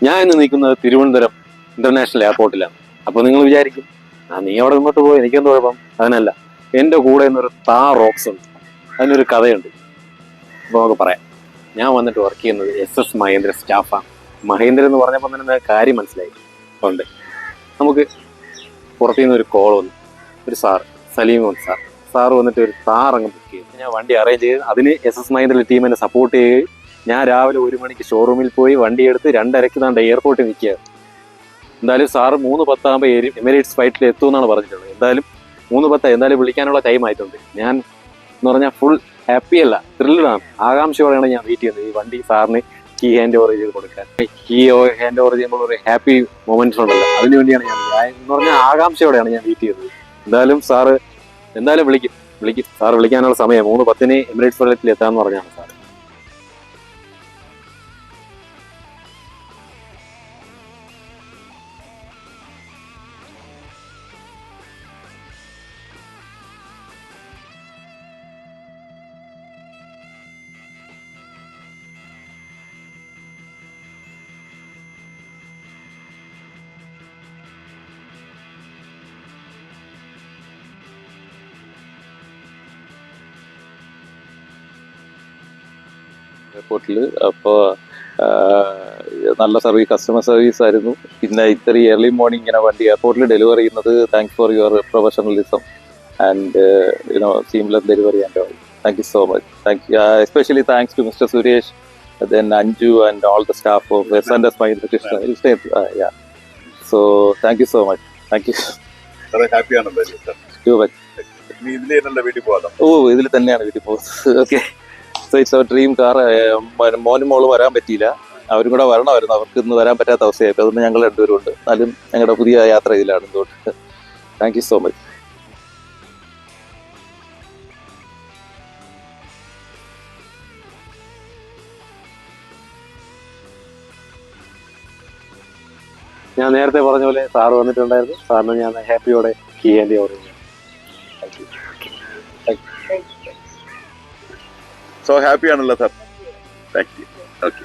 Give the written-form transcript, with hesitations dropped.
ഞാൻ ഇന്ന് നിൽക്കുന്നത് തിരുവനന്തപുരം ഇന്റർനാഷണൽ എയർപോർട്ടിലാണ്. അപ്പോൾ നിങ്ങൾ വിചാരിക്കും, നീ അവിടെ മുന്നോട്ട് പോയി എനിക്കെന്ത് കുഴപ്പം? അതിനല്ല, എൻ്റെ കൂടെ ഇന്നൊരു താർ റോക്സ് ഉണ്ട്. അതിനൊരു കഥയുണ്ട്. അപ്പോൾ നമുക്ക് പറയാം. ഞാൻ വന്നിട്ട് വർക്ക് ചെയ്യുന്നത് SS മഹേന്ദ്ര സ്റ്റാഫാണ്. മഹേന്ദ്ര എന്ന് പറഞ്ഞപ്പോൾ തന്നെ കാര്യം മനസ്സിലായി. ഉണ്ട്, നമുക്ക് പുറത്തു നിന്ന് ഒരു കോൾ വന്നു. ഒരു സലീം സാർ വന്നിട്ട് ഒരു താർ അങ്ങ് ബുക്ക് ചെയ്തു. ഞാൻ വണ്ടി അറേഞ്ച് ചെയ്ത് അതിന് SS മഹേന്ദ്ര ടീം എന്നെ സപ്പോർട്ട് ചെയ്യുകയും ഞാൻ രാവിലെ 1 മണിക്ക് ഷോറൂമിൽ പോയി വണ്ടി എടുത്ത് 2:30 താണ്ട് എയർപോർട്ടിൽ നിൽക്കുക. എന്തായാലും സാറ് 3:10 എമിറേറ്റ്സ് ഫ്ലൈറ്റിൽ എത്തുമെന്നാണ് പറഞ്ഞിട്ടുള്ളത്. എന്തായാലും 3:10 എന്തായാലും വിളിക്കാനുള്ള ടൈം ആയിട്ടുണ്ട്. ഞാൻ എന്ന് പറഞ്ഞാൽ ഫുൾ ഹാപ്പി അല്ല, ത്രില്ലാണ്, ആകാംക്ഷയോടെയാണ് ഞാൻ വെയിറ്റ് ചെയ്യുന്നത്. ഈ വണ്ടി സാറിന് കീ ഹാൻഡ് ഓവർ ചെയ്ത് കൊടുക്കാൻ. കീ ഹാൻഡ് ഓവർ ചെയ്യുമ്പോൾ ഒരു ഹാപ്പി മൊമെന്റ്സ് ഉണ്ടല്ലോ, അതിനുവേണ്ടിയാണ് ഞാൻ എന്ന് പറഞ്ഞാൽ ആകാംക്ഷയോടെയാണ് ഞാൻ വെയിറ്റ് ചെയ്യുന്നത്. എന്തായാലും സാറ് എന്തായാലും വിളിക്കും. സാറ് വിളിക്കാനുള്ള സമയം 3:10 എമിറേറ്റ്സ് ഫ്ലൈറ്റിൽ എത്താമെന്ന് പറഞ്ഞാണ് സാർ. എയർപോർട്ടിൽ. അപ്പോൾ നല്ല കസ്റ്റമർ സർവീസ് ആയിരുന്നു. പിന്നെ ഇത്ര ഏർലി മോർണിംഗ് ഇങ്ങനെ വണ്ടി എയർപോർട്ടിൽ ഡെലിവർ ചെയ്യുന്നത്, thanks for your professionalism and seamless delivery and all. Thank you so much. Especially thanks to Mr. Suresh, then Anju and all the staff of S&S Mahindra Krishna. Yeah. So thank you so much. Thank you. Happy ആണല്ലോ വീട്ടിൽ പോകാം. ഇതിൽ തന്നെയാണ് വീട്ടിൽ പോകുന്നത്. Okay. So it's our dream car. മോനും മോള് വരാൻ പറ്റിയില്ല, അവരും കൂടെ വരണമായിരുന്നു. അവർക്ക് ഇന്ന് വരാൻ പറ്റാത്ത അവസ്ഥയായി. അതുകൊണ്ട് ഞങ്ങൾ രണ്ടുപേരും ഉണ്ട്. എന്നാലും ഞങ്ങളുടെ പുതിയ യാത്ര ഇതിലാണ്. എന്തുകൊണ്ട് താങ്ക് യു സോ മച്ച്. ഞാൻ നേരത്തെ പറഞ്ഞ പോലെ സാറ് വന്നിട്ടുണ്ടായിരുന്നു. സാറിന് ഞാൻ ഹാപ്പിയോടെ കീ ഹാൻഡ് ഓവർ ചെയ്യാം. സോ ഹാപ്പി ആണല്ലോ സാർ. Thank you. ഓക്കെ.